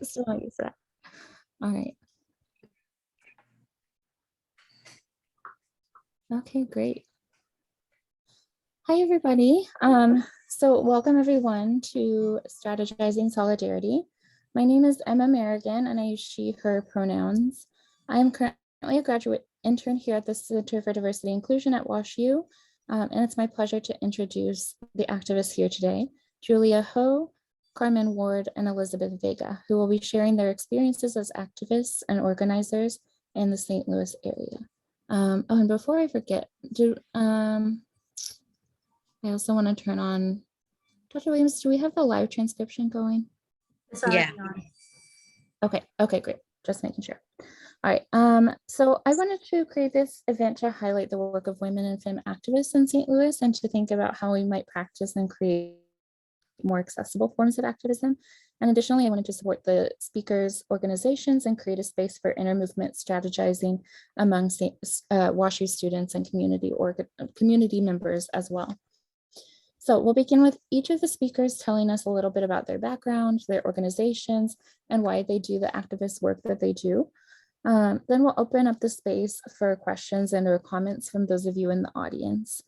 Still not used to that. All right. Okay, great. Hi, everybody. So welcome everyone to Strategizing Solidarity. My name is Emma Merrigan and I use she, her pronouns. I am currently a graduate intern here at the Center for Diversity and Inclusion at WashU. And it's my pleasure to introduce the activists here today, Julia Ho, Carmen Ward, and Elizabeth Vega, who will be sharing their experiences as activists and organizers in the St. Louis area. Oh, and before I forget, I also want to turn on, Dr. Williams, do we have the live transcription going? Yeah. Okay, great. Just making sure. All right, so I wanted to create this event to highlight the work of women and femme activists in St. Louis and to think about how we might practice and create more accessible forms of activism. And additionally, I wanted to support the speakers' organizations and create a space for inter-movement strategizing among WashU students and community members as well. So we'll begin with each of the speakers telling us a little bit about their background, their organizations, and why they do the activist work that they do. Then we'll open up the space for questions and or comments from those of you in the audience.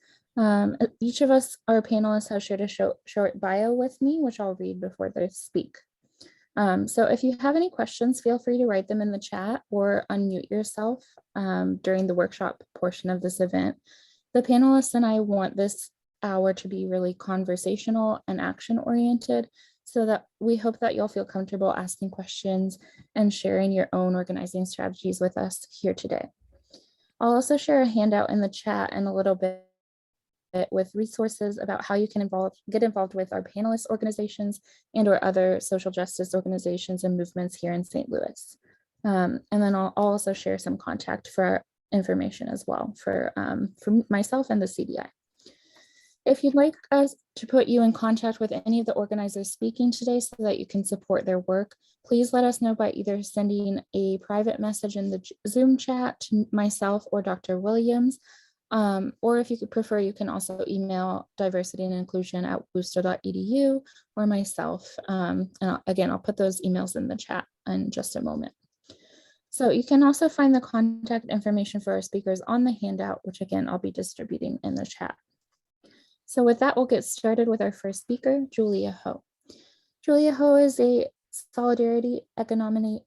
Each of us, our panelists, have shared a short bio with me, which I'll read before they speak. So if you have any questions, feel free to write them in the chat or unmute yourself during the workshop portion of this event. The panelists and I want this hour to be really conversational and action oriented, so that we hope that you'll feel comfortable asking questions and sharing your own organizing strategies with us here today. I'll also share a handout in the chat and a little bit with resources about how you can get involved with our panelist organizations and or other social justice organizations and movements here in St. Louis. And then I'll also share some contact for information as well for myself and the CDI. If you'd like us to put you in contact with any of the organizers speaking today so that you can support their work, please let us know by either sending a private message in the Zoom chat to myself or Dr. Williams, or if you could prefer, you can also email diversity and inclusion at worcester.edu or myself. And again, I'll put those emails in the chat in just a moment. So you can also find the contact information for our speakers on the handout, which again, I'll be distributing in the chat. So with that, we'll get started with our first speaker, Julia Ho. Julia Ho is a solidarity economy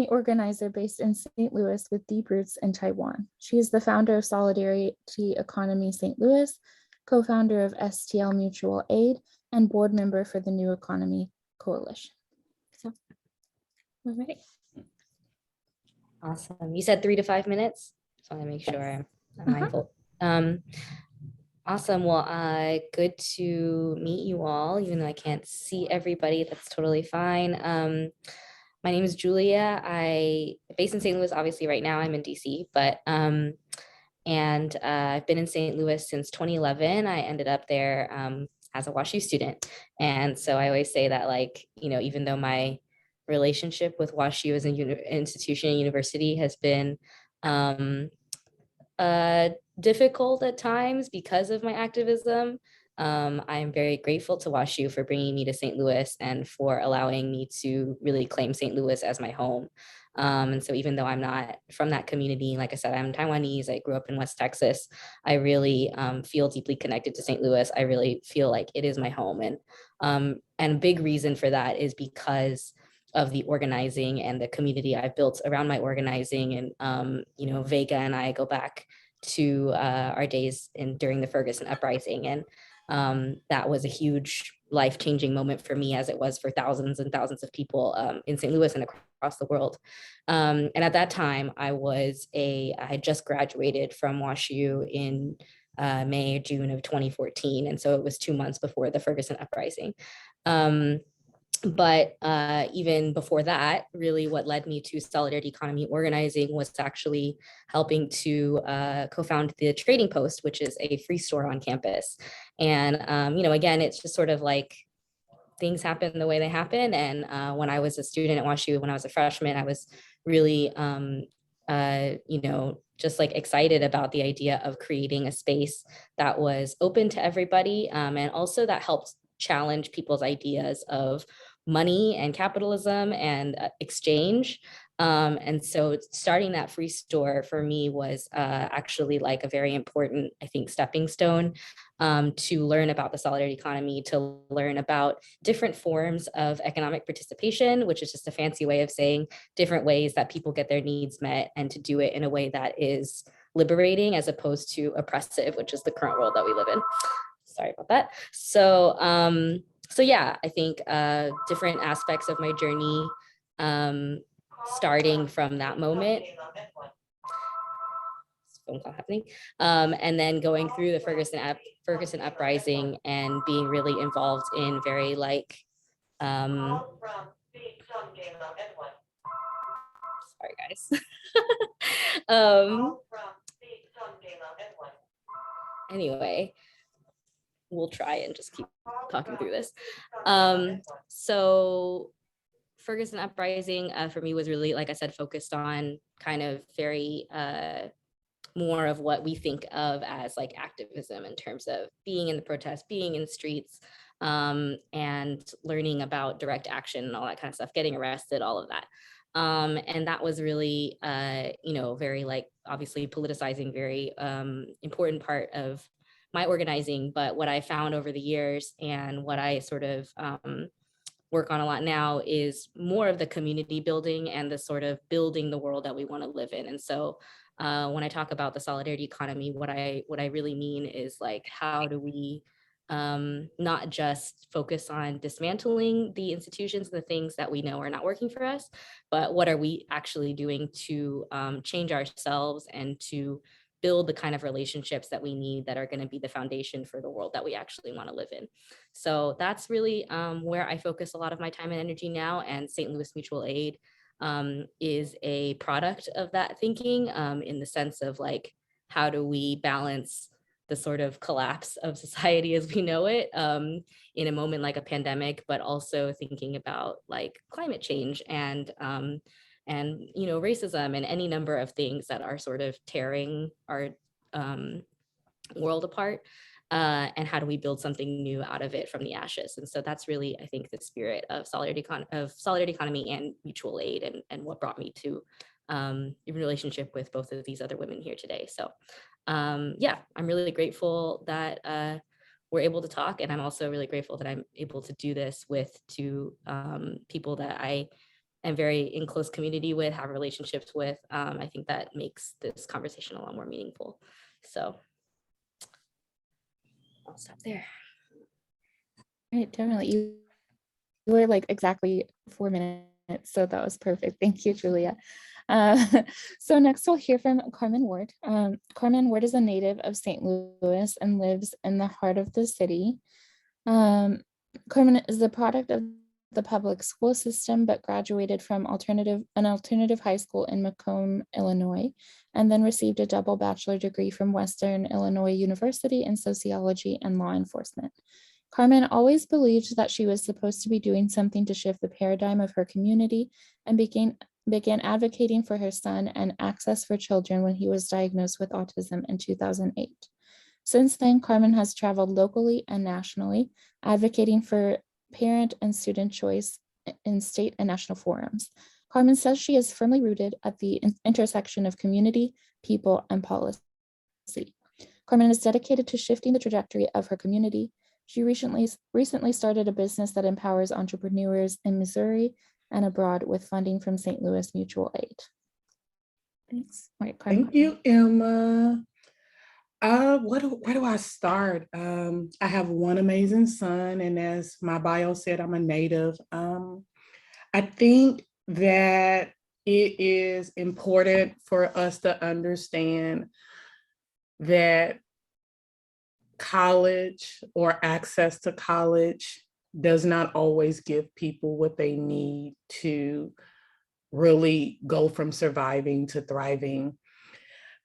organizer based in St. Louis with deep roots in Taiwan. She is the founder of Solidarity Economy St. Louis, co-founder of STL Mutual Aid, and board member for the New Economy Coalition. So, all right. Awesome. You said 3 to 5 minutes. So I want to make sure I'm mindful. Awesome. Well, good to meet you all, even though I can't see everybody. That's totally fine. My name is Julia. Based in St. Louis, obviously right now I'm in DC, but I've been in St. Louis since 2011. I ended up there as a WashU student. And so I always say that, like, you know, even though my relationship with WashU as an institution and university has been difficult at times because of my activism, I'm very grateful to WashU for bringing me to St. Louis and for allowing me to really claim St. Louis as my home. And so even though I'm not from that community, like I said, I'm Taiwanese, I grew up in West Texas, I really feel deeply connected to St. Louis. I really feel like it is my home. And a big reason for that is because of the organizing and the community I've built around my organizing. And, you know, Vega and I go back to our days during the Ferguson uprising. And that was a huge life-changing moment for me, as it was for thousands and thousands of people in St. Louis and across the world. And at that time, I had just graduated from WashU in May or June of 2014. And so it was 2 months before the Ferguson uprising. But even before that, really what led me to Solidarity Economy organizing was actually helping to co-found the Trading Post, which is a free store on campus. And, you know, again, it's just sort of like things happen the way they happen. And when I was a student at WashU, when I was a freshman, I was really, you know, just like excited about the idea of creating a space that was open to everybody, and also that helped challenge people's ideas of money and capitalism and exchange. And so starting that free store for me was actually like a very important, I think, stepping stone to learn about the solidarity economy, to learn about different forms of economic participation, which is just a fancy way of saying different ways that people get their needs met, and to do it in a way that is liberating as opposed to oppressive, which is the current world that we live in. Sorry about that. So yeah, I think different aspects of my journey, starting from that moment, phone call happening, and then going through the Ferguson uprising and being really involved in very like, sorry guys. Anyway, we'll try and just keep talking through this. So Ferguson uprising for me was really, like I said, focused on kind of very more of what we think of as like activism in terms of being in the protests, being in the streets, and learning about direct action and all that kind of stuff, getting arrested, all of that. And that was really, very like obviously politicizing, very important part of my organizing. But what I found over the years and what I sort of work on a lot now is more of the community building and the sort of building the world that we want to live in. And so when I talk about the solidarity economy, what I really mean is like, how do we not just focus on dismantling the institutions and the things that we know are not working for us, but what are we actually doing to change ourselves and to build the kind of relationships that we need that are going to be the foundation for the world that we actually want to live in. So that's really where I focus a lot of my time and energy now. And St. Louis Mutual Aid is a product of that thinking, in the sense of like, how do we balance the sort of collapse of society as we know it in a moment like a pandemic, but also thinking about like climate change and racism and any number of things that are sort of tearing our world apart. And how do we build something new out of it from the ashes? And so that's really, I think, the spirit of solidarity economy and mutual aid, and what brought me to in relationship with both of these other women here today. So yeah, I'm really grateful that we're able to talk, and I'm also really grateful that I'm able to do this with two people that I am very in close community with, have relationships with. I think that makes this conversation a lot more meaningful. So I'll stop there. Right, definitely. You were like exactly 4 minutes, so that was perfect. Thank you, Julia. So next we'll hear from Carmen Ward. Carmen Ward is a native of St. Louis and lives in the heart of the city. Carmen is the product of the public school system, but graduated from an alternative high school in Macomb, Illinois, and then received a double bachelor degree from Western Illinois University in sociology and law enforcement. Carmen always believed that she was supposed to be doing something to shift the paradigm of her community, and began advocating for her son and access for children when he was diagnosed with autism in 2008. Since then, Carmen has traveled locally and nationally, advocating for parent and student choice in state and national forums. Carmen says she is firmly rooted at the intersection of community, people, and policy. Carmen is dedicated to shifting the trajectory of her community. She recently started a business that empowers entrepreneurs in Missouri and abroad with funding from St. Louis Mutual Aid. Thanks. All right, Carmen. Thank you, Emma. Where do I start? I have one amazing son, and as my bio said, I'm a native. I think that it is important for us to understand that college or access to college does not always give people what they need to really go from surviving to thriving.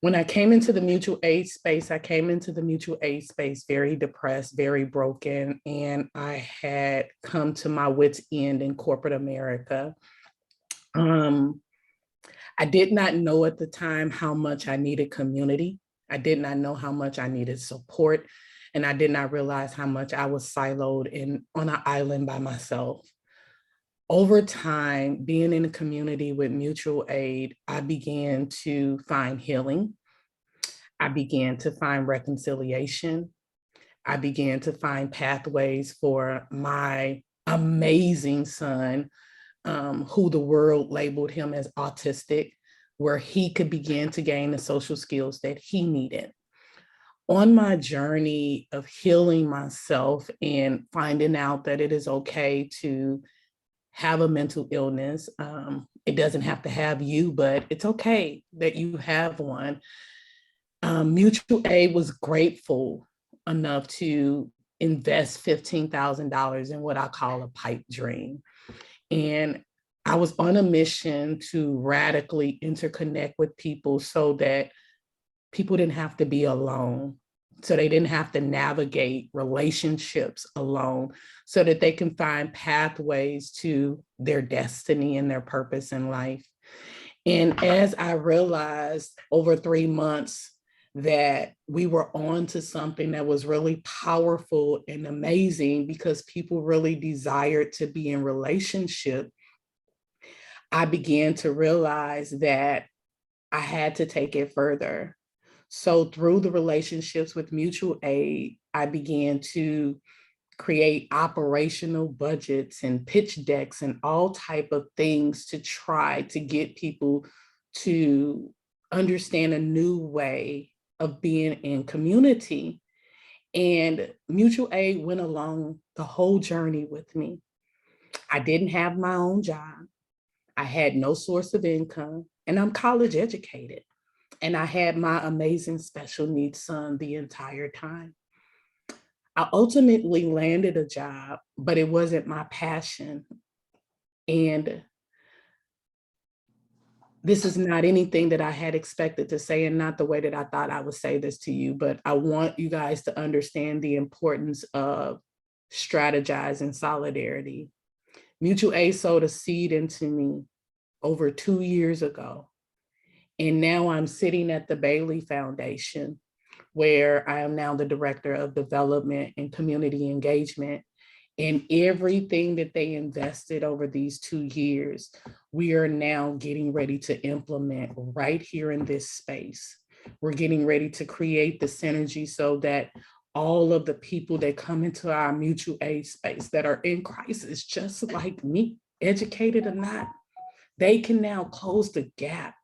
When I came into the mutual aid space, very depressed, very broken, and I had come to my wit's end in corporate America. I did not know at the time how much I needed community. I did not know how much I needed support. And I did not realize how much I was siloed and on an island by myself. Over time, being in a community with mutual aid, I began to find healing. I began to find reconciliation. I began to find pathways for my amazing son, who the world labeled him as autistic, where he could begin to gain the social skills that he needed. On my journey of healing myself and finding out that it is okay to have a mental illness, it doesn't have to have you, but it's okay that you have one. Mutual aid was grateful enough to invest $15,000 in what I call a pipe dream. And I was on a mission to radically interconnect with people so that people didn't have to be alone. So they didn't have to navigate relationships alone, so that they can find pathways to their destiny and their purpose in life. And as I realized over 3 months that we were on to something that was really powerful and amazing, because people really desired to be in relationship, I began to realize that I had to take it further. So through the relationships with mutual aid, I began to create operational budgets and pitch decks and all type of things to try to get people to understand a new way of being in community. And mutual aid went along the whole journey with me. I didn't have my own job. I had no source of income, and I'm college educated. And I had my amazing special needs son the entire time. I ultimately landed a job, but it wasn't my passion. And this is not anything that I had expected to say, and not the way that I thought I would say this to you, but I want you guys to understand the importance of strategizing solidarity. Mutual aid sowed a seed into me over 2 years ago. And now I'm sitting at the Bailey Foundation, where I am now the Director of Development and Community Engagement. And everything that they invested over these 2 years, we are now getting ready to implement right here in this space. We're getting ready to create the synergy so that all of the people that come into our mutual aid space that are in crisis, just like me, educated or not, they can now close the gap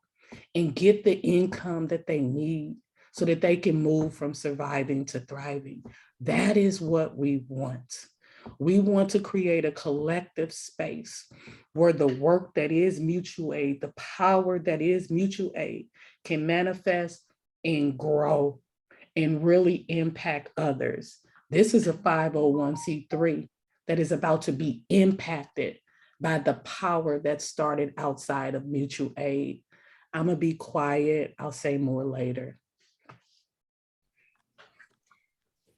and get the income that they need so that they can move from surviving to thriving. That is what we want. We want to create a collective space where the work that is mutual aid, the power that is mutual aid, can manifest and grow and really impact others. This is a 501c3 that is about to be impacted by the power that started outside of mutual aid. I'm gonna be quiet. I'll say more later.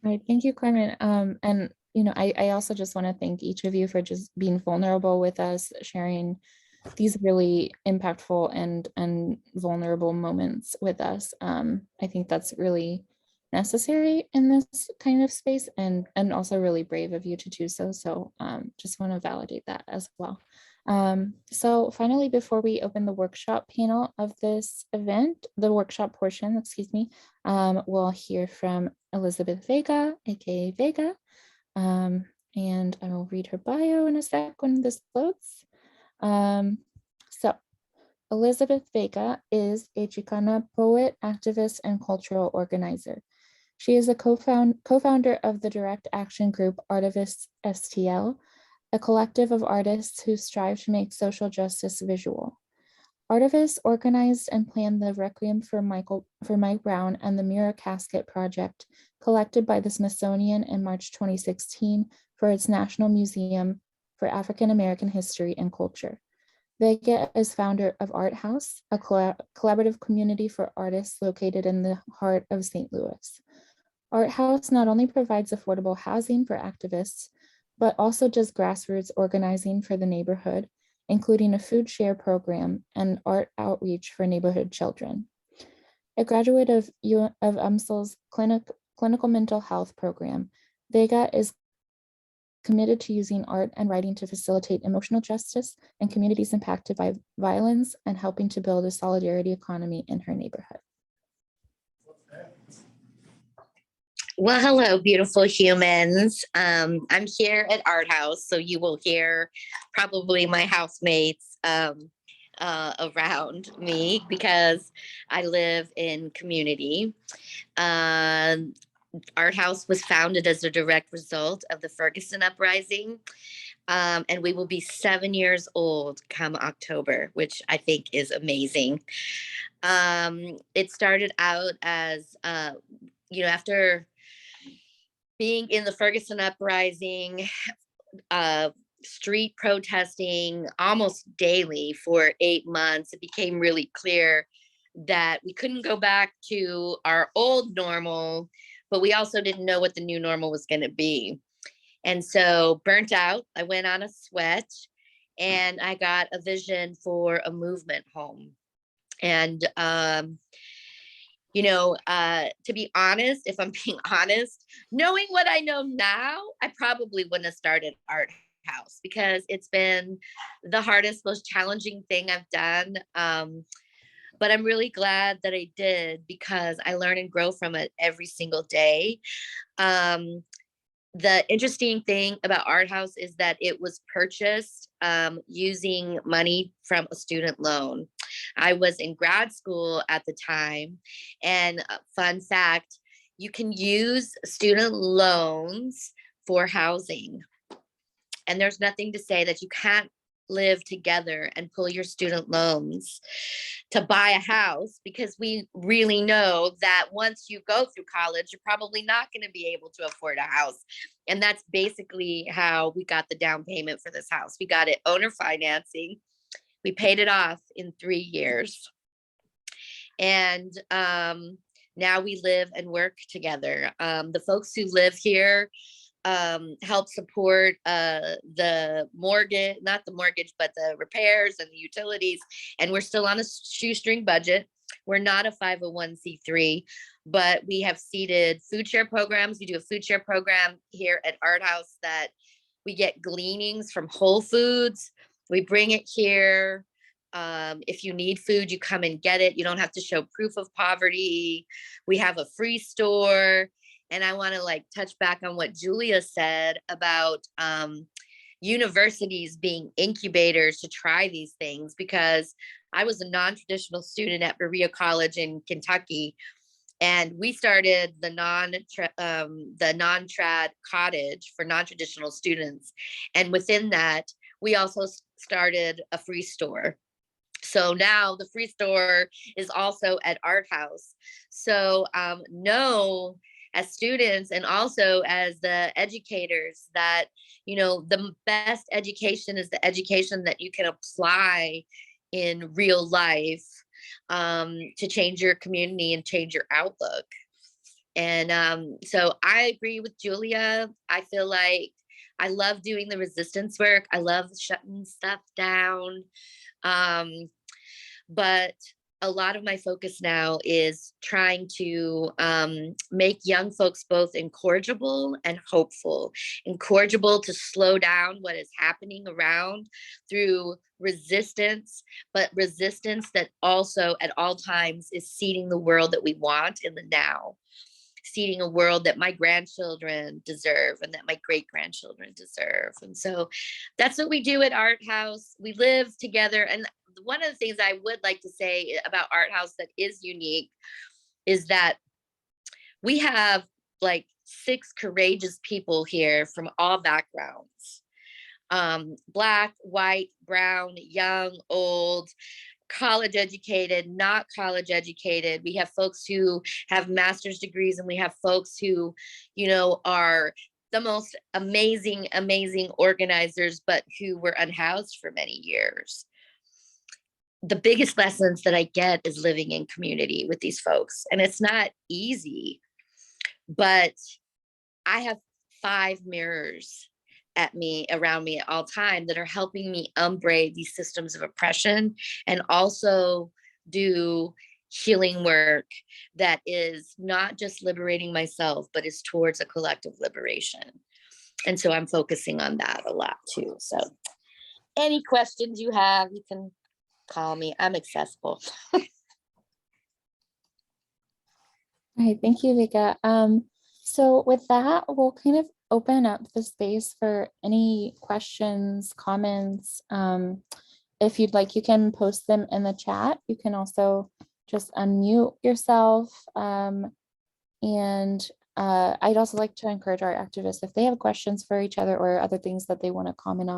All right, thank you, Carmen. And I also just want to thank each of you for just being vulnerable with us, sharing these really impactful and vulnerable moments with us. I think that's really necessary in this kind of space, and also really brave of you to do so. So just want to validate that as well. So finally, before we open the workshop panel of this event, the workshop portion, excuse me, we'll hear from Elizabeth Vega, aka Vega, and I will read her bio in a sec when this loads. So Elizabeth Vega is a Chicana poet, activist, and cultural organizer. She is a co-founder of the direct action group Artivists STL, a collective of artists who strive to make social justice visual. Artivists organized and planned the Requiem for Mike Brown and the Mirror Casket project, collected by the Smithsonian in March 2016 for its National Museum for African American History and Culture. Vega is founder of Art House, a collaborative community for artists located in the heart of St. Louis. Art House not only provides affordable housing for activists, but also does grassroots organizing for the neighborhood, including a food share program and art outreach for neighborhood children. A graduate of UMSL's clinical mental health program. Vega is committed to using art and writing to facilitate emotional justice in communities impacted by violence and helping to build a solidarity economy in her neighborhood. Well, hello, beautiful humans. I'm here at Art House, so you will hear probably my housemates around me because I live in community. Art House was founded as a direct result of the Ferguson uprising, and we will be 7 years old come October, which I think is amazing. It started out as, after being in the Ferguson uprising, street protesting almost daily for 8 months, it became really clear that we couldn't go back to our old normal, but we also didn't know what the new normal was going to be. And so, burnt out, I went on a sweat and I got a vision for a movement home. And to be honest, if I'm being honest, knowing what I know now, I probably wouldn't have started Art House because it's been the hardest, most challenging thing I've done. But I'm really glad that I did because I learn and grow from it every single day. The interesting thing about Art House is that it was purchased using money from a student loan. I was in grad school at the time, and fun fact, you can use student loans for housing. And there's nothing to say that you can't live together and pull your student loans to buy a house, because we really know that once you go through college, you're probably not going to be able to afford a house. And that's basically how we got the down payment for this house. We got it owner financing. We paid it off in 3 years. And now we live and work together. The folks who live here help support the mortgage, not the mortgage, but the repairs and the utilities. And we're still on a shoestring budget. We're not a 501c3, but we have seeded food share programs. We do a food share program here at Art House that we get gleanings from Whole Foods. We bring it here. If you need food, you come and get it. You don't have to show proof of poverty. We have a free store. And I want to touch back on what Julia said about universities being incubators to try these things, because I was a non-traditional student at Berea College in Kentucky, and we started the non-trad cottage for non-traditional students. And within that, we also started a free store. So now the free store is also at Art House. So know as students and also as the educators that, the best education is the education that you can apply in real life to change your community and change your outlook. And so I agree with Julia. I feel like I love doing the resistance work. I love shutting stuff down. But a lot of my focus now is trying to make young folks both incorrigible and hopeful. Incorrigible to slow down what is happening around through resistance, but resistance that also at all times is seeding the world that we want in the now. Seeding a world that my grandchildren deserve and that my great-grandchildren deserve. And so that's what we do at Art House. We live together. And one of the things I would like to say about Art House that is unique is that we have 6 courageous people here from all backgrounds. Black, white, brown, young, old, college educated, not college educated. We have folks who have master's degrees, and we have folks who, are the most amazing organizers, but who were unhoused for many years. The biggest lessons that I get is living in community with these folks. And it's not easy, but I have 5 mirrors around me at all time that are helping me unbraid these systems of oppression and also do healing work that is not just liberating myself, but is towards a collective liberation. And so I'm focusing on that a lot too. So any questions you have, you can call me. I'm accessible. All right, thank you, Vika. So with that, we'll kind of open up the space for any questions, comments. If you'd like, you can post them in the chat. You can also just unmute yourself. And I'd also like to encourage our activists, if they have questions for each other or other things that they want to comment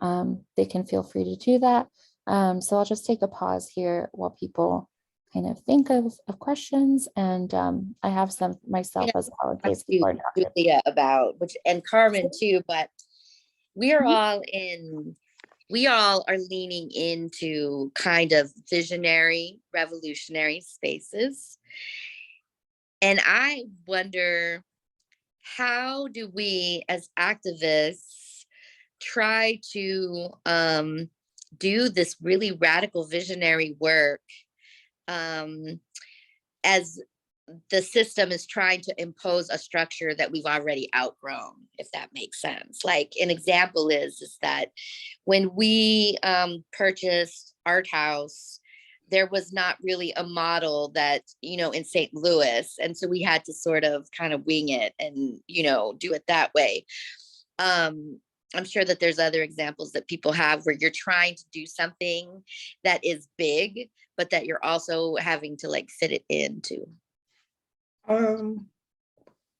on, they can feel free to do that. So I'll just take a pause here while people kind of think of questions, and I have some myself as well in case people are not. Julia about which, and Carmen too, but we are all are leaning into kind of visionary, revolutionary spaces. And I wonder, how do we as activists try to do this really radical visionary work as the system is trying to impose a structure that we've already outgrown, if that makes sense. Like an example is that when we purchased Art House, there was not really a model that, in St. Louis. And so we had to sort of kind of wing it and, do it that way. I'm sure that there's other examples that people have where you're trying to do something that is big, but that you're also having to like fit it into. I'll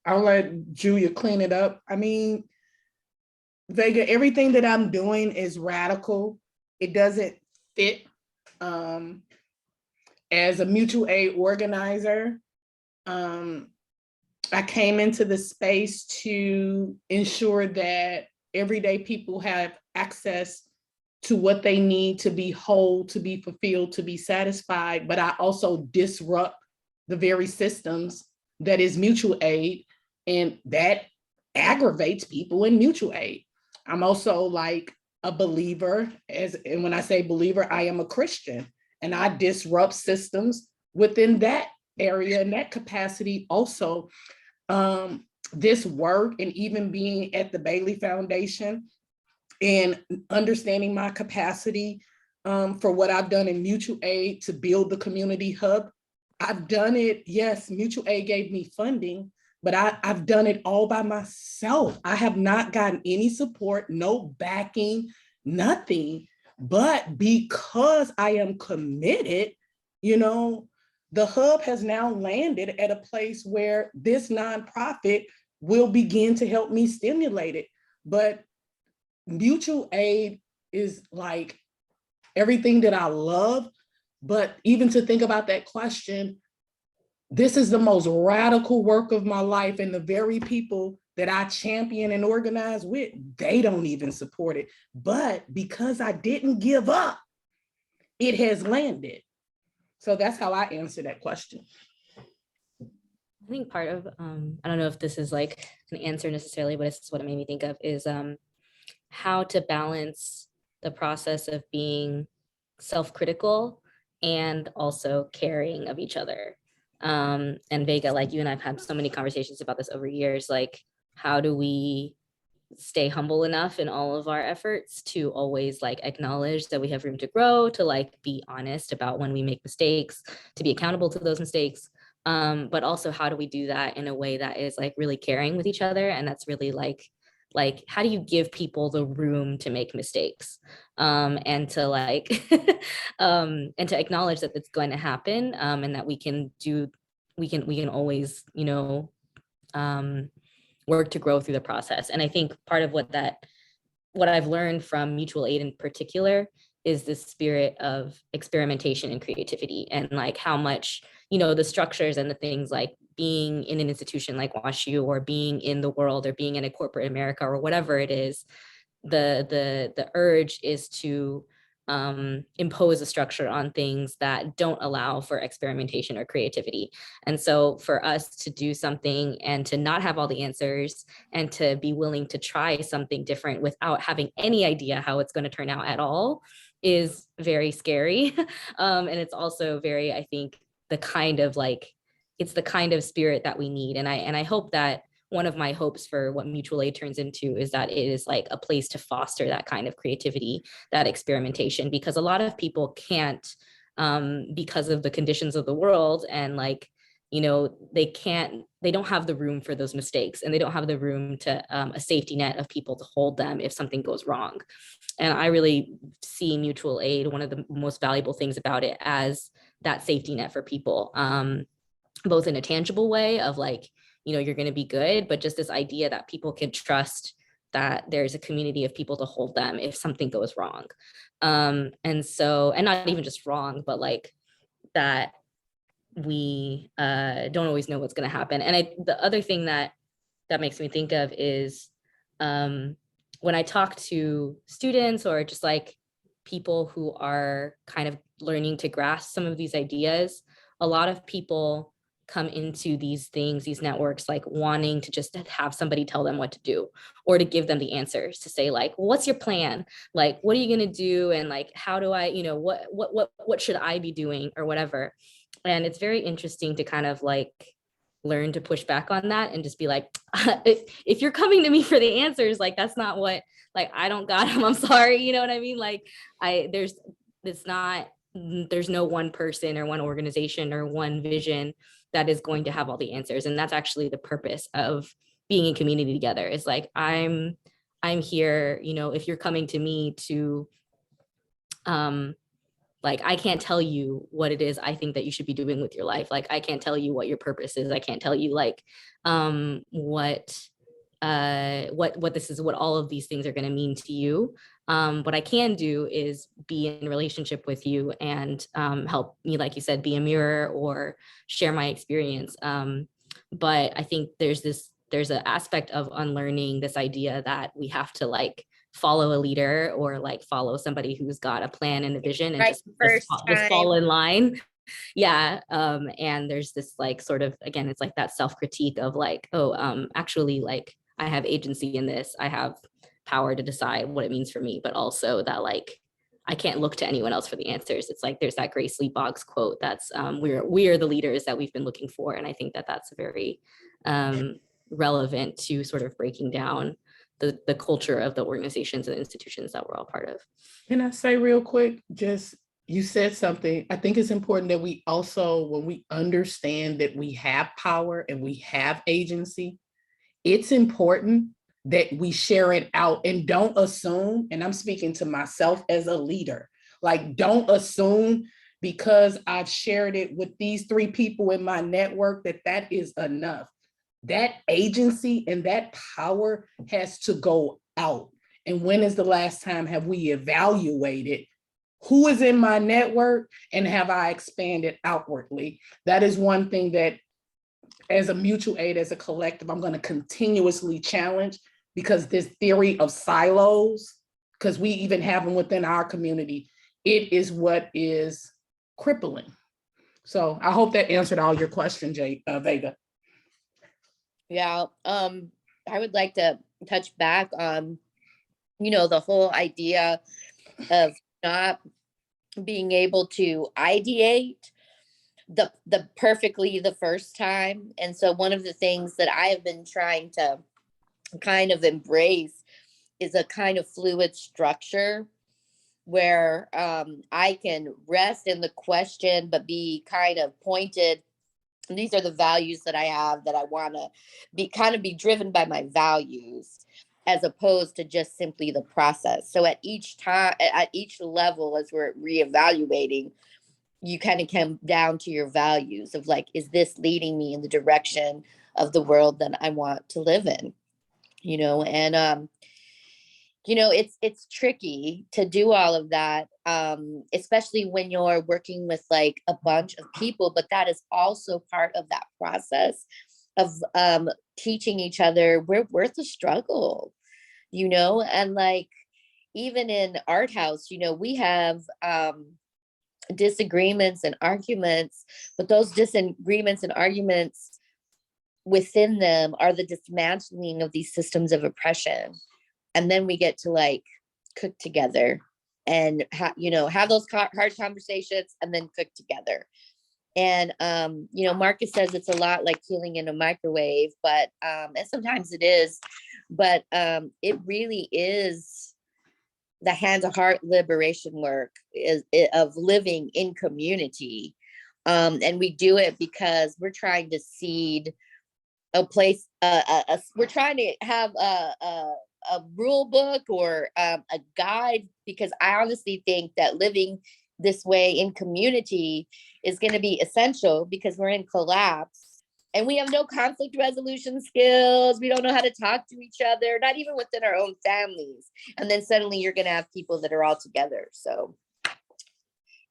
let Julia clean it up. I mean, Vega, everything that I'm doing is radical. It doesn't fit as a mutual aid organizer. I came into the space to ensure that everyday people have access to what they need to be whole, to be fulfilled, to be satisfied, but I also disrupt the very systems that is mutual aid, and that aggravates people in mutual aid. I'm also like a believer, and when I say believer, I am a Christian, and I disrupt systems within that area and that capacity also. This work and even being at the Bailey Foundation and understanding my capacity for what I've done in mutual aid to build the community hub. I've done it, yes, mutual aid gave me funding, but I've done it all by myself. I have not gotten any support, no backing, nothing. But because I am committed, the hub has now landed at a place where this nonprofit will begin to help me stimulate it. But mutual aid is like everything that I love. But even to think about that question, this is the most radical work of my life, and the very people that I champion and organize with, they don't even support it. But because I didn't give up, it has landed. So that's how I answer that question. I think part of, I don't know if this is like an answer necessarily, but it's what it made me think of is how to balance the process of being self-critical and also caring of each other. And Vega, like you and I've had so many conversations about this over years, like how do we stay humble enough in all of our efforts to always like acknowledge that we have room to grow, to like be honest about when we make mistakes, to be accountable to those mistakes. But also how do we do that in a way that is like really caring with each other? And that's really like how do you give people the room to make mistakes, and to like and to acknowledge that it's going to happen, and that we can always work to grow through the process. And I think part of what I've learned from mutual aid in particular is this spirit of experimentation and creativity, and like how much, the structures and the things like being in an institution like WashU, or being in the world, or being in a corporate America, or whatever it is, the urge is to impose a structure on things that don't allow for experimentation or creativity. And so for us to do something and to not have all the answers, and to be willing to try something different without having any idea how it's going to turn out at all, is very scary. And it's also very, I think, the kind of like, it's the kind of spirit that we need. And I hope that one of my hopes for what mutual aid turns into is that it is like a place to foster that kind of creativity, that experimentation, because a lot of people can't, because of the conditions of the world, and like, you know, they don't have the room for those mistakes, and they don't have the room to a safety net of people to hold them if something goes wrong. And I really see mutual aid, one of the most valuable things about it, as that safety net for people, both in a tangible way of like, you know, you're going to be good, but just this idea that people can trust that there's a community of people to hold them if something goes wrong. And so, and not even just wrong, but like that we don't always know what's going to happen. And the other thing that makes me think of is when I talk to students or just like people who are kind of learning to grasp some of these ideas, a lot of people come into these things, these networks, like wanting to just have somebody tell them what to do, or to give them the answers, to say like, well, what's your plan? Like, what are you going to do? And like, how do I, you know, what should I be doing, or whatever. And it's very interesting to kind of like learn to push back on that and just be like, if you're coming to me for the answers, like, that's not what, like, I don't got them, I'm sorry. You know what I mean? Like there's no one person or one organization or one vision that is going to have all the answers. And that's actually the purpose of being in community together. It's like, I'm here, you know, if you're coming to me to, like, I can't tell you what it is I think that you should be doing with your life. Like, I can't tell you what your purpose is. I can't tell you like what this is, what all of these things are going to mean to you. What I can do is be in relationship with you and help me, like you said, be a mirror or share my experience. But I think there's an aspect of unlearning this idea that we have to like follow a leader or like follow somebody who's got a plan and a vision and just fall in line. Yeah. And there's this like sort of, again, it's like that self-critique of like, oh, actually, like, I have agency in this. I have power to decide what it means for me, but also that like, I can't look to anyone else for the answers. It's like, there's that Grace Lee Boggs quote that's, we are the leaders that we've been looking for. And I think that that's very relevant to sort of breaking down the culture of the organizations and institutions that we're all part of. Can I say real quick, just, you said something. I think it's important that we also, when we understand that we have power and we have agency, it's important that we share it out and don't assume, and I'm speaking to myself as a leader, like, don't assume because I've shared it with these 3 people in my network that is enough. That agency and that power has to go out. And when is the last time have we evaluated who is in my network and have I expanded outwardly? That is one thing that, as a mutual aid, as a collective, I'm going to continuously challenge, because this theory of silos, because we even have them within our community, it is what is crippling. So I hope that answered all your questions, Vega. Yeah, I would like to touch back on, you know, the whole idea of not being able to ideate the perfectly the first time. And so one of the things that I have been trying to kind of embrace is a kind of fluid structure where I can rest in the question, but be kind of pointed. And these are the values that I have, that I want to be driven by my values, as opposed to just simply the process. So at each time, at each level, as we're reevaluating, you kind of come down to your values of like, is this leading me in the direction of the world that I want to live in? You know, and you know, it's tricky to do all of that, especially when you're working with like a bunch of people, but that is also part of that process of teaching each other we're worth the struggle, you know. And like, even in Art House, you know, we have disagreements and arguments, but those disagreements and arguments within them are the dismantling of these systems of oppression. And then we get to like cook together and have those hard conversations and then cook together. And you know, Marcus says it's a lot like healing in a microwave, but and sometimes it is, but it really is the hand to heart liberation work of living in community. And we do it because we're trying to seed a place, we're trying to have a rule book or a guide, because I honestly think that living this way in community is going to be essential, because we're in collapse and we have no conflict resolution skills. We don't know how to talk to each other, not even within our own families. And then suddenly you're going to have people that are all together. So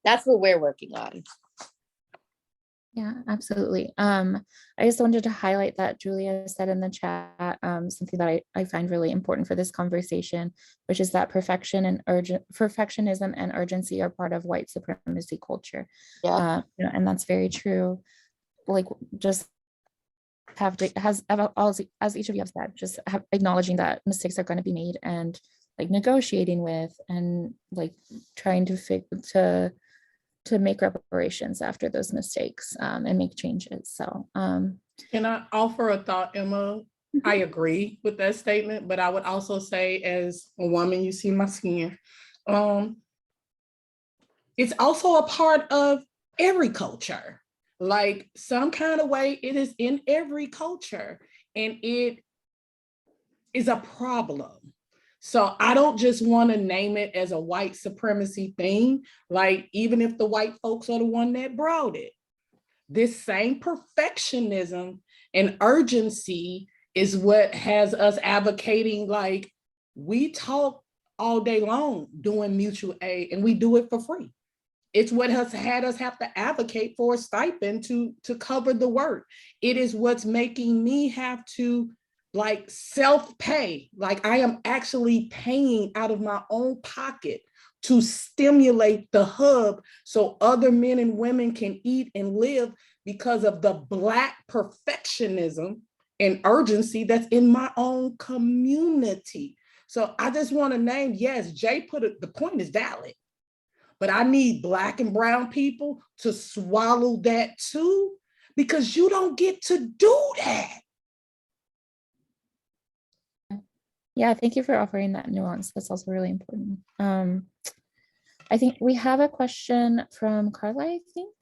that's what we're working on. Yeah, absolutely. I just wanted to highlight that Julia said in the chat something that I find really important for this conversation, which is that perfectionism and urgency are part of white supremacy culture. Yeah. You know, and that's very true. Like, just have to, as each of you have said, just acknowledging that mistakes are going to be made, and like negotiating with, and like trying to make reparations after those mistakes, and make changes. So can I offer a thought, Emma? I agree with that statement, but I would also say, as a woman, you see my skin, it's also a part of every culture. Like, some kind of way, it is in every culture, and it is a problem. So I don't just want to name it as a white supremacy thing, like even if the white folks are the one that brought it. This same perfectionism and urgency is what has us advocating, like, we talk all day long doing mutual aid and we do it for free. It's what has had us have to advocate for a stipend to cover the work. It is what's making me have to like self-pay. Like, I am actually paying out of my own pocket to stimulate the hub so other men and women can eat and live, because of the Black perfectionism and urgency that's in my own community. So I just want to name, yes, Jay put it, the point is valid, but I need Black and brown people to swallow that too, because you don't get to do that. yeah, thank you for offering that nuance. That's also really important. I think we have a question from Carla, I think.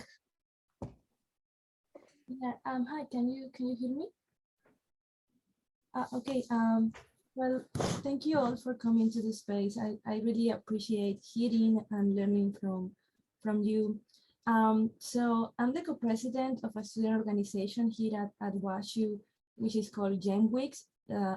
Yeah, hi, can you hear me? Okay, well, thank you all for coming to the space. I really appreciate hearing and learning from you. So I'm the co-president of a student organization here at WashU, which is called GenWix.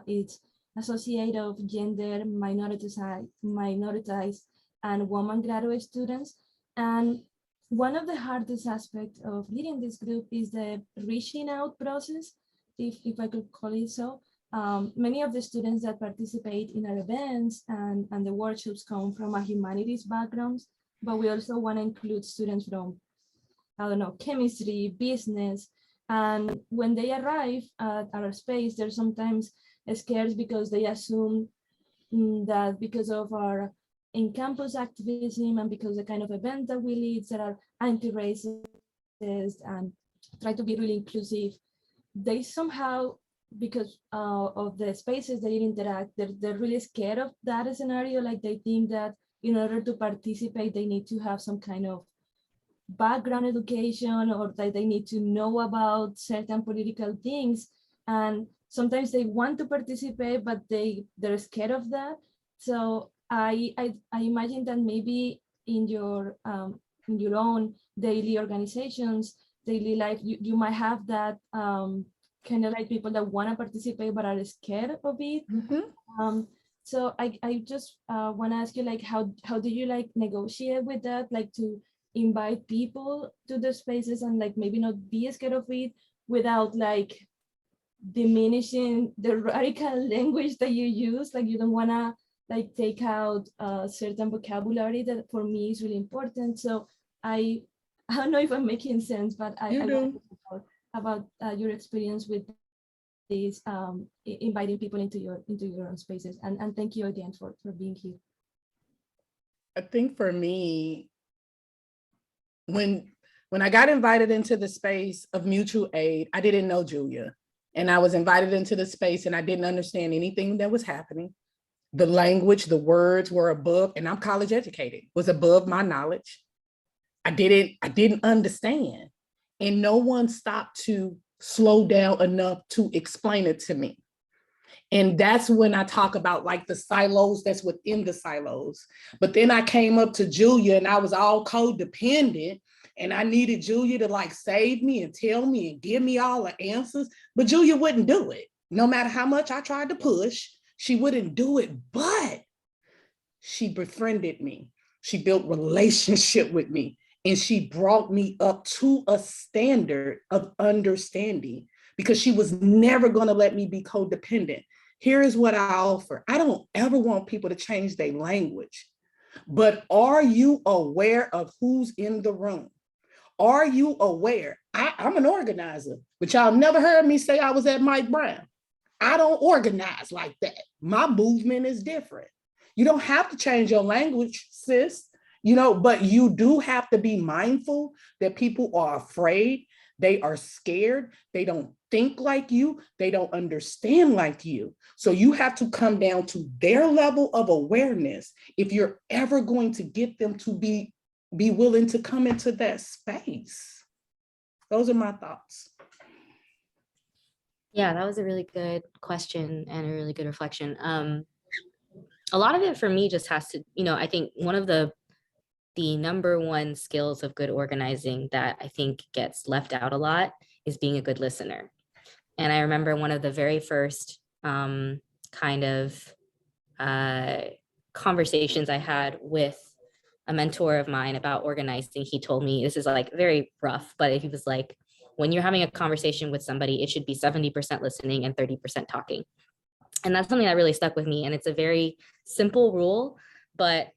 It's Associate of Gender, Minoritized and Women graduate students. And one of the hardest aspects of leading this group is the reaching out process, if I could call it so. Many of the students that participate in our events and the workshops come from a humanities backgrounds, but we also want to include students from, I don't know, chemistry, business. And when they arrive at our space, they're sometimes scared because they assume that because of our in-campus activism and because the kind of event that we lead that are anti-racist and try to be really inclusive, they somehow, because of the spaces they interact, they're really scared of that scenario. Like, they think that in order to participate, they need to have some kind of background education, or that they need to know about certain political things. And sometimes they want to participate, but they're scared of that. So I imagine that maybe in your own daily organizations, daily life, you might have that kind of like people that want to participate but are scared of it. Mm-hmm. So I just want to ask you, like, how do you like negotiate with that, like to invite people to the spaces and like maybe not be scared of it without like diminishing the radical language that you use? Like, you don't want to like take out certain vocabulary that for me is really important. So I don't know if I'm making sense, but I want to talk about your experience with this, inviting people into your own spaces. And thank you again for being here. I think for me, when When I got invited into the space of mutual aid, I didn't know Julia. And I was invited into the space and I didn't understand anything that was happening. The language, the words were above, and I'm college educated, was above my knowledge. I didn't understand. And no one stopped to slow down enough to explain it to me. And that's when I talk about like the silos that's within the silos. But then I came up to Julia and I was all codependent and I needed Julia to like save me and tell me and give me all the answers. But Julia wouldn't do it. No matter how much I tried to push, she wouldn't do it. But she befriended me. She built relationship with me. And she brought me up to a standard of understanding because she was never going to let me be codependent. Here is what I offer. I don't ever want people to change their language, but are you aware of who's in the room? Are you aware? I'm an organizer, but y'all never heard me say I was at Mike Brown. I don't organize like that. My movement is different. You don't have to change your language, sis, but you do have to be mindful that people are afraid. They are scared. They don't think like you. They don't understand like you. So you have to come down to their level of awareness if you're ever going to get them to be willing to come into that space. Those are my thoughts. Yeah, that was a really good question and a really good reflection. A lot of it for me just has to, I think one of the number one skills of good organizing that I think gets left out a lot is being a good listener. And I remember one of the very first kind of conversations I had with a mentor of mine about organizing. He told me, this is like very rough, but he was like, when you're having a conversation with somebody, it should be 70% listening and 30% talking. And that's something that really stuck with me. And it's a very simple rule, but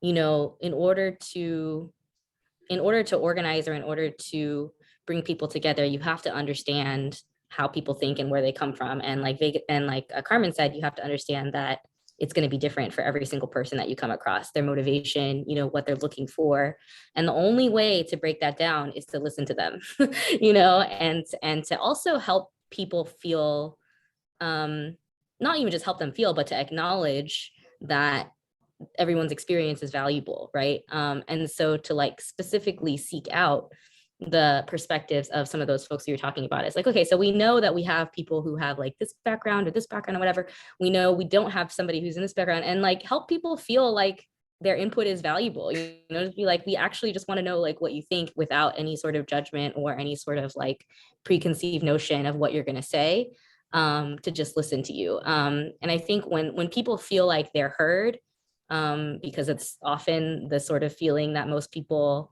in order to organize or in order to bring people together, you have to understand how people think and where they come from. And like Carmen said, you have to understand that it's going to be different for every single person that you come across, their motivation, what they're looking for. And the only way to break that down is to listen to them, and to also help people feel, not even just help them feel, but to acknowledge that everyone's experience is valuable, right? And so to like specifically seek out the perspectives of some of those folks you're talking about. It's like, okay, so we know that we have people who have like this background or whatever. We know we don't have somebody who's in this background, and like help people feel like their input is valuable, to be like, we actually just want to know like what you think without any sort of judgment or any sort of like preconceived notion of what you're going to say, to just listen to you. And I think when people feel like they're heard, because it's often the sort of feeling that most people,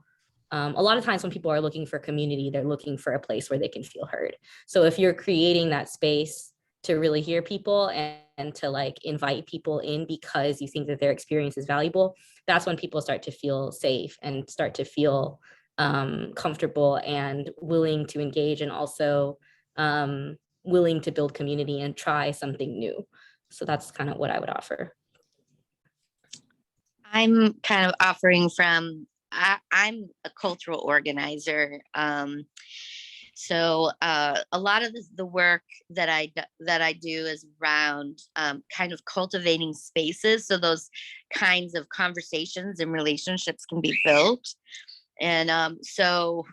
a lot of times when people are looking for community, they're looking for a place where they can feel heard. So if you're creating that space to really hear people and to like invite people in because you think that their experience is valuable, that's when people start to feel safe and start to feel comfortable and willing to engage, and also willing to build community and try something new. So that's kind of what I would offer. I'm kind of offering from, I'm a cultural organizer. So a lot of the work that I do is around kind of cultivating spaces, so those kinds of conversations and relationships can be built. And so,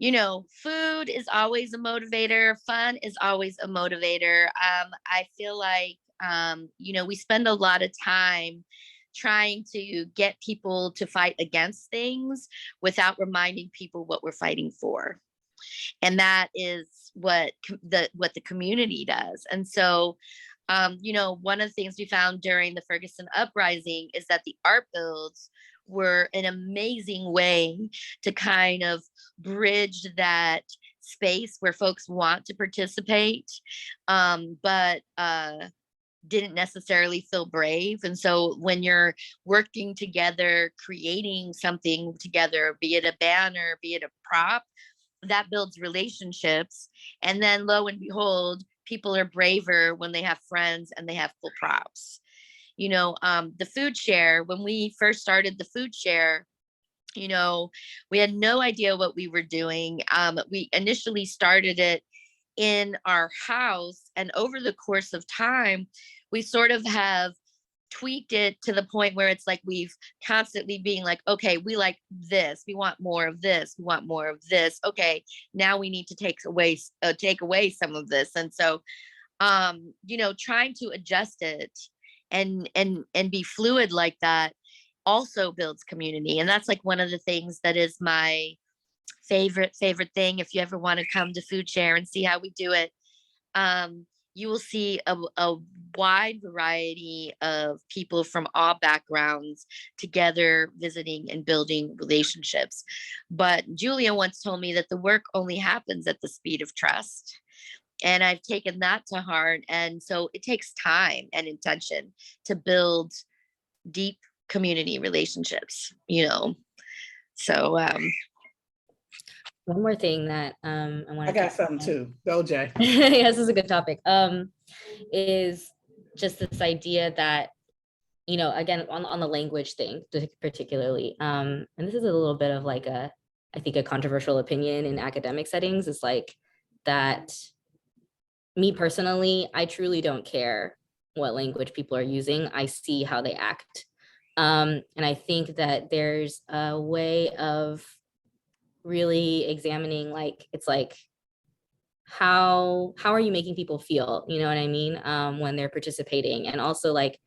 food is always a motivator. Fun is always a motivator. I feel like, we spend a lot of time trying to get people to fight against things without reminding people what we're fighting for. And that is what the community does. And so, one of the things we found during the Ferguson uprising is that the art builds were an amazing way to kind of bridge that space where folks want to participate, but didn't necessarily feel brave. And so when you're working together, creating something together, be it a banner, be it a prop, that builds relationships. And then lo and behold, people are braver when they have friends and they have full props. The food share, when we first started the food share, You know, we had no idea what we were doing. We initially started it in our house, and over the course of time, we sort of have tweaked it to the point where it's like we've constantly being like, okay, we like this, we want more of this, we want more of this. Okay, now we need to take away some of this. And so, you know, trying to adjust it and be fluid like that also builds community. And that's like one of the things that is my favorite thing. If you ever want to come to Food Share and see how we do it, you will see a wide variety of people from all backgrounds together visiting and building relationships. But Julia once told me that the work only happens at the speed of trust. And I've taken that to heart. And so it takes time and intention to build deep community relationships, you know. So One more thing that I got something too. Go, Jay. Yes, this is a good topic. Is just this idea that, you know, again, on the language thing particularly, and this is a little bit of like I think a controversial opinion in academic settings, is like that me personally, I truly don't care what language people are using. I see how they act. And I think that there's a way of really examining, like, it's like, how are you making people feel, you know what I mean, when they're participating? And also, like,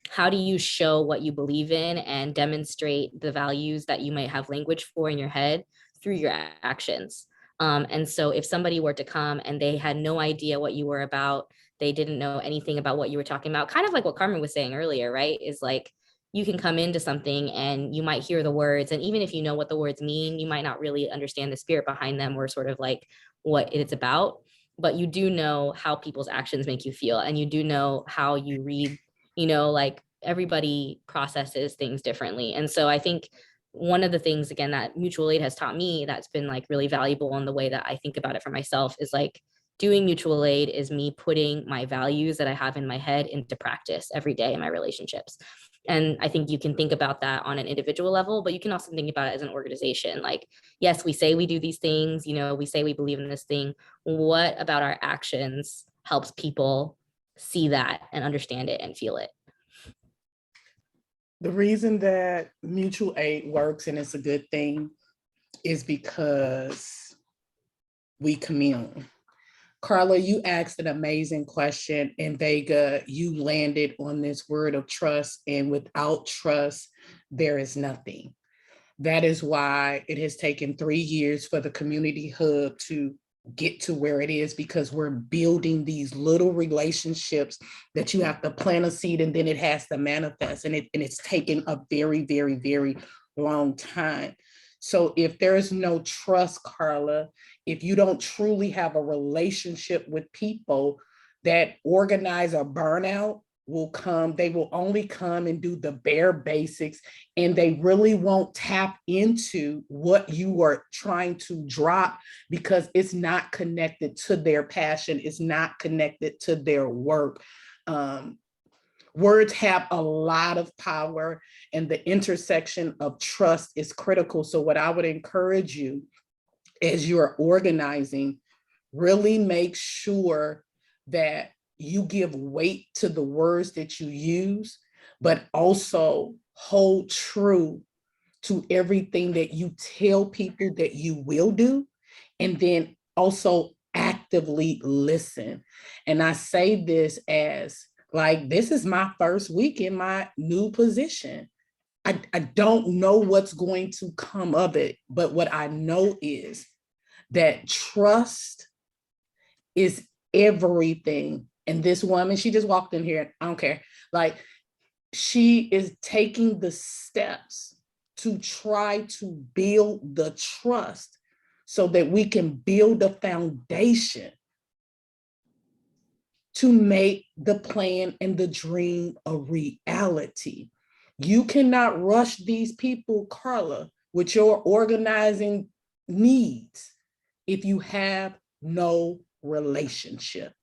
how do you show what you believe in and demonstrate the values that you might have language for in your head through your actions? And so if somebody were to come and they had no idea what you were about, they didn't know anything about what you were talking about, kind of like what Carmen was saying earlier, right? Is like, you can come into something and you might hear the words, and even if you know what the words mean, you might not really understand the spirit behind them or sort of like what it's about, but you do know how people's actions make you feel, and you do know how you read, you know, like, everybody processes things differently. And so I think one of the things, again, that mutual aid has taught me that's been like really valuable in the way that I think about it for myself is like, doing mutual aid is me putting my values that I have in my head into practice every day in my relationships. And I think you can think about that on an individual level, but you can also think about it as an organization. Like, yes, we say we do these things, you know, we say we believe in this thing. What about our actions helps people see that and understand it and feel it? The reason that mutual aid works and it's a good thing is because we commune. Carla, you asked an amazing question, and Vega, you landed on this word of trust, and without trust, there is nothing. That is why it has taken 3 years for the community hub to get to where it is, because we're building these little relationships that you have to plant a seed and then it has to manifest. And it's taken a very, very, very long time. So if there's no trust, Carla, if you don't truly have a relationship with people, that organize a burnout will come. They will only come and do the bare basics, and they really won't tap into what you are trying to drop, because it's not connected to their passion. It's not connected to their work. Words have a lot of power, and the intersection of trust is critical. So what I would encourage you as you're organizing, really make sure that you give weight to the words that you use, but also hold true to everything that you tell people that you will do, and then also actively listen. And I say this as like, this is my first week in my new position. I don't know what's going to come of it, but what I know is that trust is everything. And this woman, she just walked in here, I don't care. Like, she is taking the steps to try to build the trust so that we can build a foundation to make the plan and the dream a reality. You cannot rush these people, Carla, with your organizing needs if you have no relationship.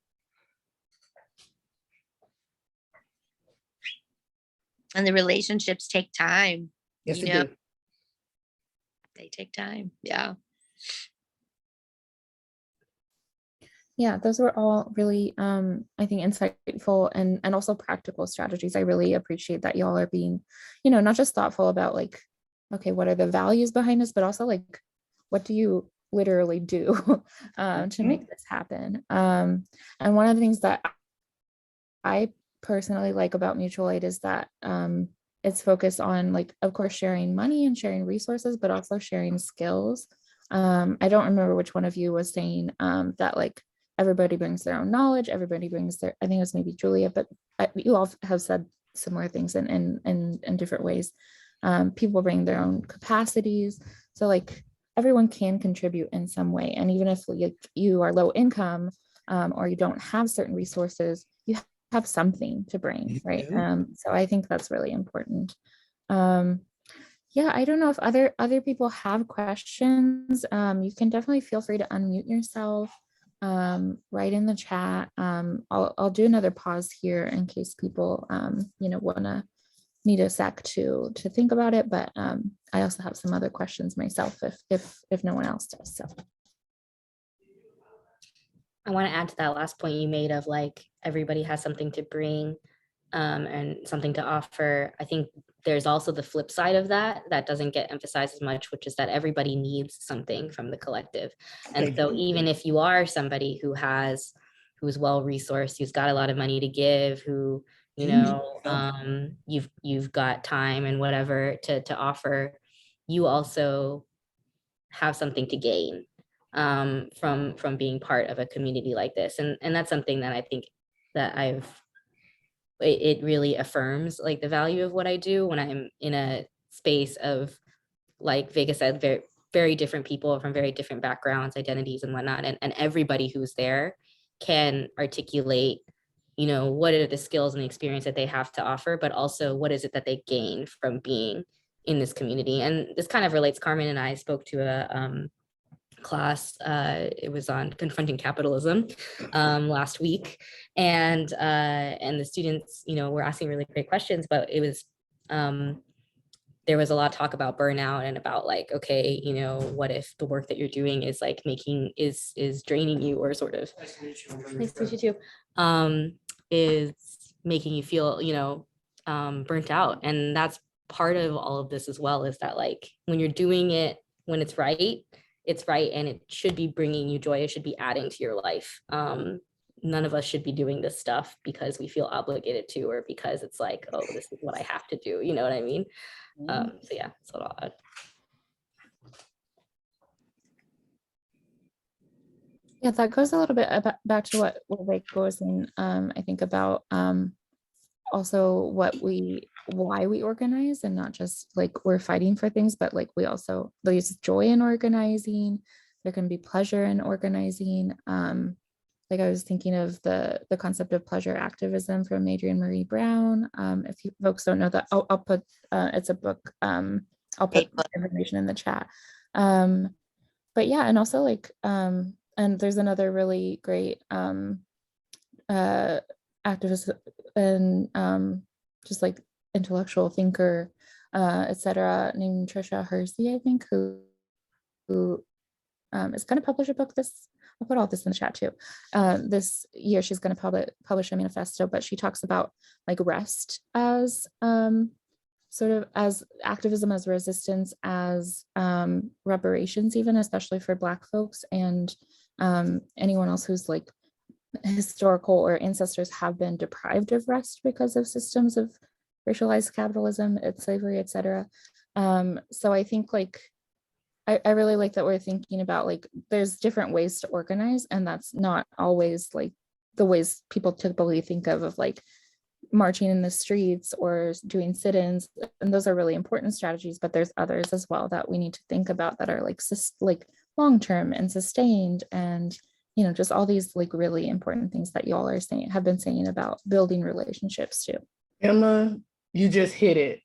And the relationships take time. Yes, you it know, do. they take time. Yeah. Yeah, those were all really, I think, insightful and also practical strategies. I really appreciate that y'all are being, not just thoughtful about like, okay, what are the values behind this, but also like, what do you literally do to make this happen? And one of the things that I personally like about mutual aid is that it's focused on, like, of course, sharing money and sharing resources, but also sharing skills. I don't remember which one of you was saying that like everybody brings their own knowledge, everybody brings their, I think it was maybe Julia, but you all have said similar things in different ways. People bring their own capacities. So like everyone can contribute in some way. And even if you are low income or you don't have certain resources, you have something to bring, right? So I think that's really important. Yeah, I don't know if other people have questions. You can definitely feel free to unmute yourself, write in the chat. I'll do another pause here in case people wanna need a sec to think about it, but I also have some other questions myself if no one else does. So I want to add to that last point you made of like everybody has something to bring and something to offer. I think there's also the flip side of that doesn't get emphasized as much, which is that everybody needs something from the collective. And so even if you are somebody who's well-resourced, who's got a lot of money to give, who, you've got time and whatever to offer, you also have something to gain from being part of a community like this. And that's something that I think that it really affirms like the value of what I do when I'm in a space of, like Vega said, very, very different people from very different backgrounds, identities and whatnot. And everybody who's there can articulate, what are the skills and the experience that they have to offer, but also what is it that they gain from being in this community. And this kind of relates, Carmen and I spoke to a class, it was on confronting capitalism last week, and the students were asking really great questions, but it was there was a lot of talk about burnout and about like, okay, what if the work that you're doing is like is draining you, or sort of nice to meet you too, is making you feel burnt out. And that's part of all of this as well, is that like when you're doing it, when it's right, and it should be bringing you joy, it should be adding to your life. None of us should be doing this stuff because we feel obligated to, or because it's like, oh, this is what I have to do, you know what I mean? So yeah, that's what I'll add. yeah, that goes a little bit back to what Vega was saying, I think about also why we organize, and not just like we're fighting for things, but like there's joy in organizing. There can be pleasure in organizing. Like I was thinking of the concept of pleasure activism from Adrienne Marie Brown. If you folks don't know that, I'll put it's a book. I'll put information in the chat. But yeah, and also like and there's another really great activist and just like intellectual thinker, etc., named Trisha Hersey, I think, who is going to publish a book I'll put all this in the chat too. This year she's going to publish a manifesto, but she talks about like rest as sort of as activism, as resistance, as reparations, even especially for Black folks and anyone else who's like historical or ancestors have been deprived of rest because of systems of racialized capitalism, slavery, etc. So I think like I really like that we're thinking about like there's different ways to organize, and that's not always like the ways people typically think of like marching in the streets or doing sit-ins, and those are really important strategies, but there's others as well that we need to think about that are like long-term and sustained, and just all these like really important things that y'all are saying, have been saying about building relationships too. Emma, you just hit it.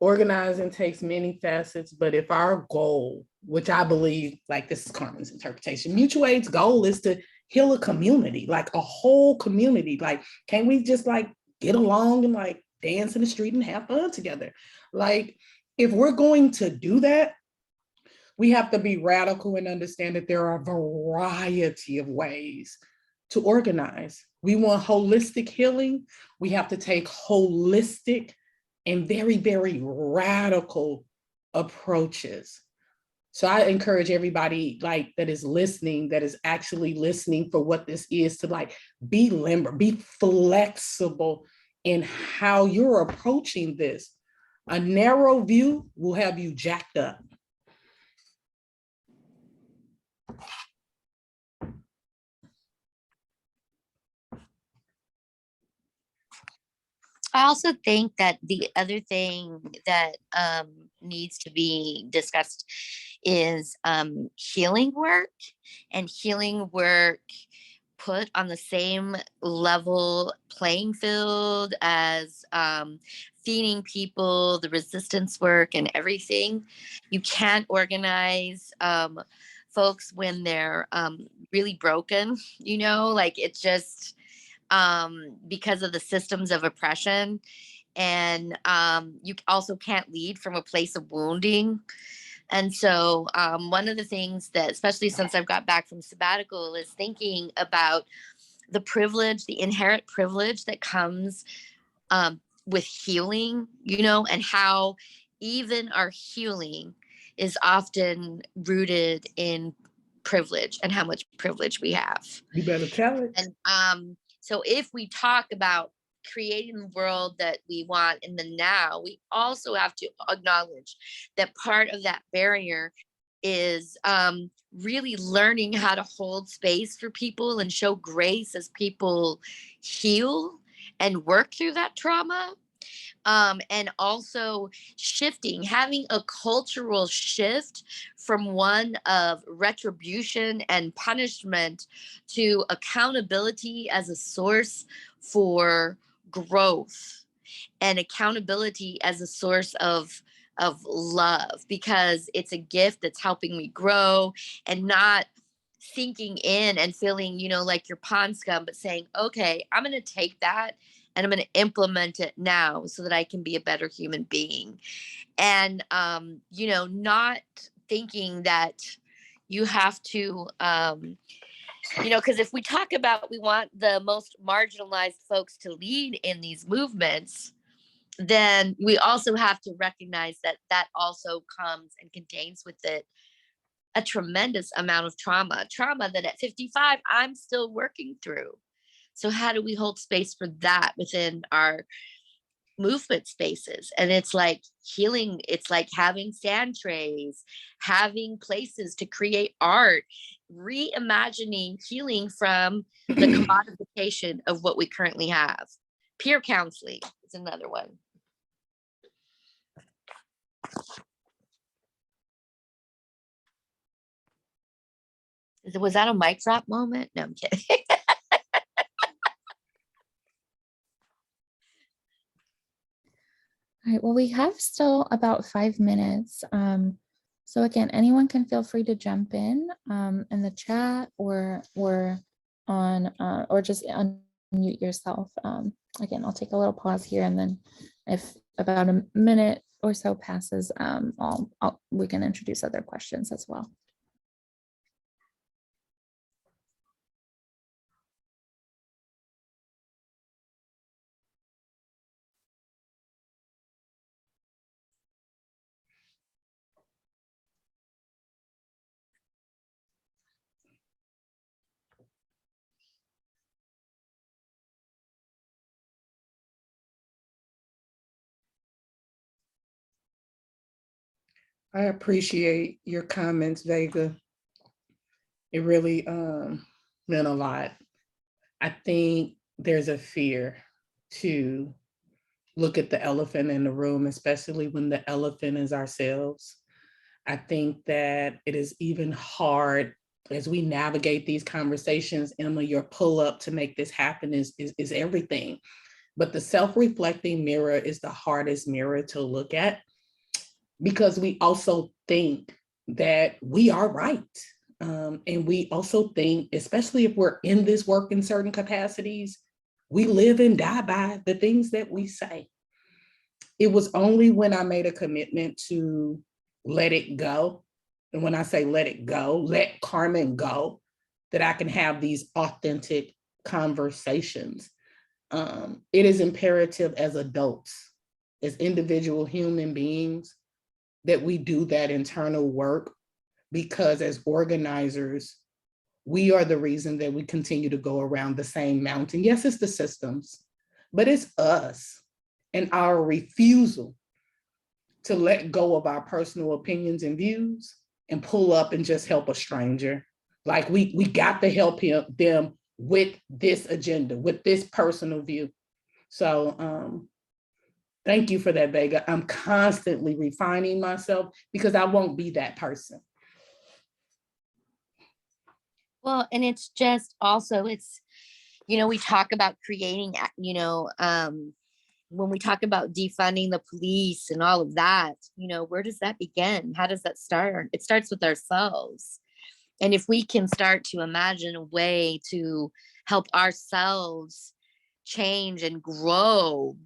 Organizing takes many facets, but if our goal, which I believe, like this is Carmen's interpretation, mutual aid's goal is to heal a community, like a whole community. Like, can't we just like get along and like dance in the street and have fun together? Like, if we're going to do that, We have to be radical and understand that there are a variety of ways to organize. We want holistic healing. We have to take holistic and very, very radical approaches. So I encourage everybody like that is listening, that is actually listening for what this is, to like be limber, be flexible in how you're approaching this. A narrow view will have you jacked up. I also think that the other thing that needs to be discussed is healing work, and healing work put on the same level playing field as feeding people, the resistance work and everything. You can't organize folks when they're really broken, you know, like it's just because of the systems of oppression. And you also can't lead from a place of wounding. And so one of the things that, especially since I've got back from sabbatical, is thinking about the privilege, the inherent privilege that comes with healing, you know, and how even our healing is often rooted in privilege and how much privilege we have. You better tell it. And so if we talk about creating the world that we want in the now, we also have to acknowledge that part of that barrier is really learning how to hold space for people and show grace as people heal and work through that trauma. And also shifting, having a cultural shift from one of retribution and punishment to accountability as a source for growth, and accountability as a source of love, because it's a gift that's helping me grow, and not sinking in and feeling, you know, like you're pond scum, but saying, okay, I'm going to take that and I'm going to implement it now so that I can be a better human being. And, you know, not thinking that you have to, you know, because if we talk about we want the most marginalized folks to lead in these movements, then we also have to recognize that that also comes and contains with it a tremendous amount of trauma that at 55, I'm still working through. So how do we hold space for that within our movement spaces? And it's like healing, it's like having sand trays, having places to create art, reimagining healing from the commodification of what we currently have. Peer counseling is another one. Was that a mic drop moment? No, I'm kidding. All right, well, we have still about 5 minutes. So again, anyone can feel free to jump in the chat or on or just unmute yourself. Again, I'll take a little pause here, and then if about a minute or so passes, we can introduce other questions as well. I appreciate your comments, Vega. It really meant a lot. I think there's a fear to look at the elephant in the room, especially when the elephant is ourselves. I think that it is even hard as we navigate these conversations. Emma, your pull up to make this happen is everything. But the self-reflecting mirror is the hardest mirror to look at, because we also think that we are right. And we also think, especially if we're in this work in certain capacities, we live and die by the things that we say. It was only when I made a commitment to let it go and when I say let it go, let Carmen go, that I can have these authentic conversations. It is imperative as adults, as individual human beings, that we do that internal work, because as organizers, we are the reason that we continue to go around the same mountain. Yes, it's the systems, but it's us and our refusal to let go of our personal opinions and views and pull up and just help a stranger. Like we got to help them with this agenda, with this personal view. So thank you for that, Vega. I'm constantly refining myself because I won't be that person. Well, and it's just also, it's, we talk about creating, when we talk about defunding the police and all of that, where does that begin? How does that start? It starts with ourselves. And if we can start to imagine a way to help ourselves change and grow,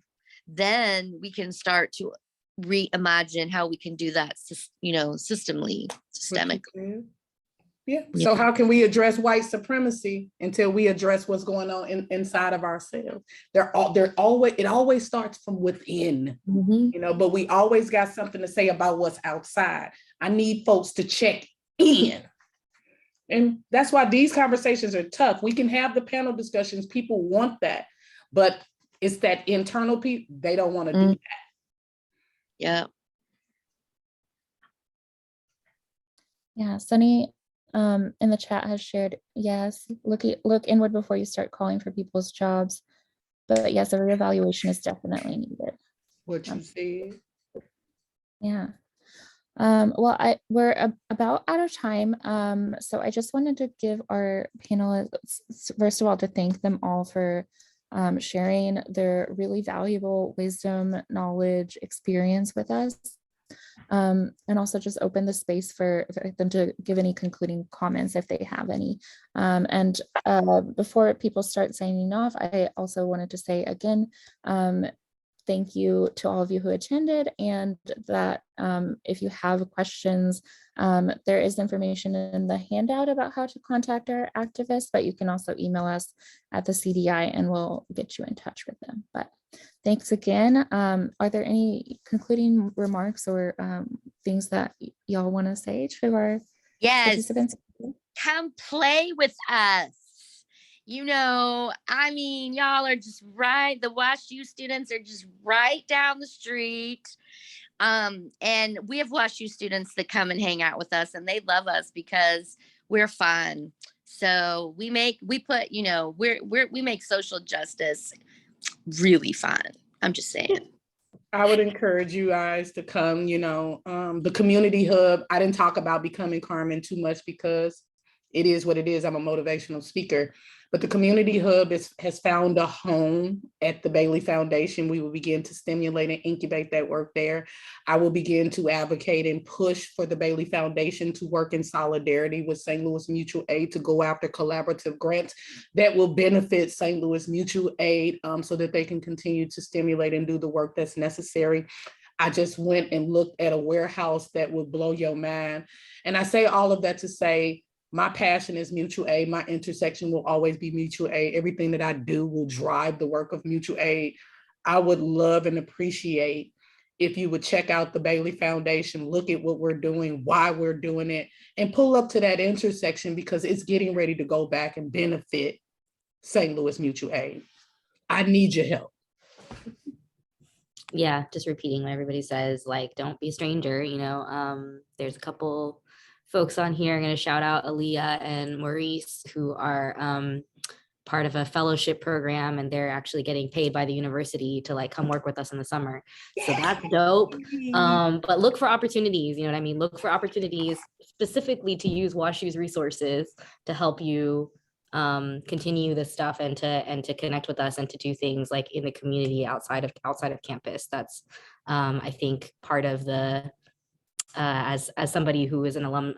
then we can start to reimagine how we can do that, systemically. Yeah. So how can we address white supremacy until we address what's going on inside of ourselves? It always starts from within, but we always got something to say about what's outside. I need folks to check in. And that's why these conversations are tough. We can have the panel discussions. People want that, but it's that internal piece. They don't want to do that. Yeah. Yeah, Sunny in the chat has shared, yes, look inward before you start calling for people's jobs. But yes, a reevaluation is definitely needed. What you said. Yeah. Well, we're about out of time. So I just wanted to give our panelists, first of all, to thank them all for sharing their really valuable wisdom, knowledge, experience with us. And also just open the space for them to give any concluding comments if they have any. And before people start signing off, I also wanted to say again, thank you to all of you who attended, and that if you have questions, there is information in the handout about how to contact our activists, but you can also email us at the CDI and we'll get you in touch with them. But thanks again. Are there any concluding remarks or things that y'all want to say to our participants? Come play with us. Y'all are just right. The WashU students are just right down the street. And we have WashU students that come and hang out with us, and they love us because we're fun. So we make social justice really fun. I'm just saying. I would encourage you guys to come, the community hub. I didn't talk about becoming Carmen too much because it is what it is. I'm a motivational speaker, but the community hub has found a home at the Bailey Foundation. We will begin to stimulate and incubate that work there. I will begin to advocate and push for the Bailey Foundation to work in solidarity with St. Louis Mutual Aid to go after collaborative grants that will benefit St. Louis Mutual Aid so that they can continue to stimulate and do the work that's necessary. I just went and looked at a warehouse that would blow your mind. And I say all of that to say, my passion is mutual aid. My intersection will always be mutual aid. Everything that I do will drive the work of mutual aid. I would love and appreciate if you would check out the Bailey Foundation, look at what we're doing, why we're doing it, and pull up to that intersection because it's getting ready to go back and benefit St. Louis Mutual Aid. I need your help. Yeah, just repeating what everybody says, like, don't be a stranger, there's a couple folks on here. I'm going to shout out Aaliyah and Maurice, who are part of a fellowship program, and they're actually getting paid by the university to come work with us in the summer. So that's dope. But look for opportunities, Look for opportunities specifically to use WashU's resources to help you continue this stuff and to connect with us and to do things in the community outside of campus. That's I think part of the as somebody who is an alum,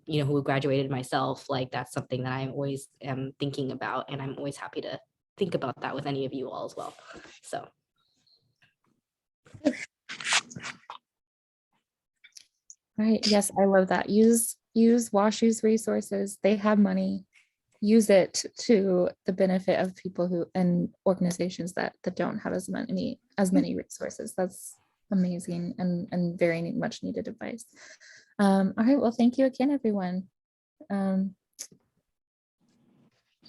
who graduated myself, that's something that I always am thinking about, and I'm always happy to think about that with any of you all as well. So. Right. Yes, I love that. Use WashU's resources. They have money. Use it to the benefit of people who and organizations that don't have as many resources. That's amazing and very much needed advice. All right. Well, thank you again, everyone.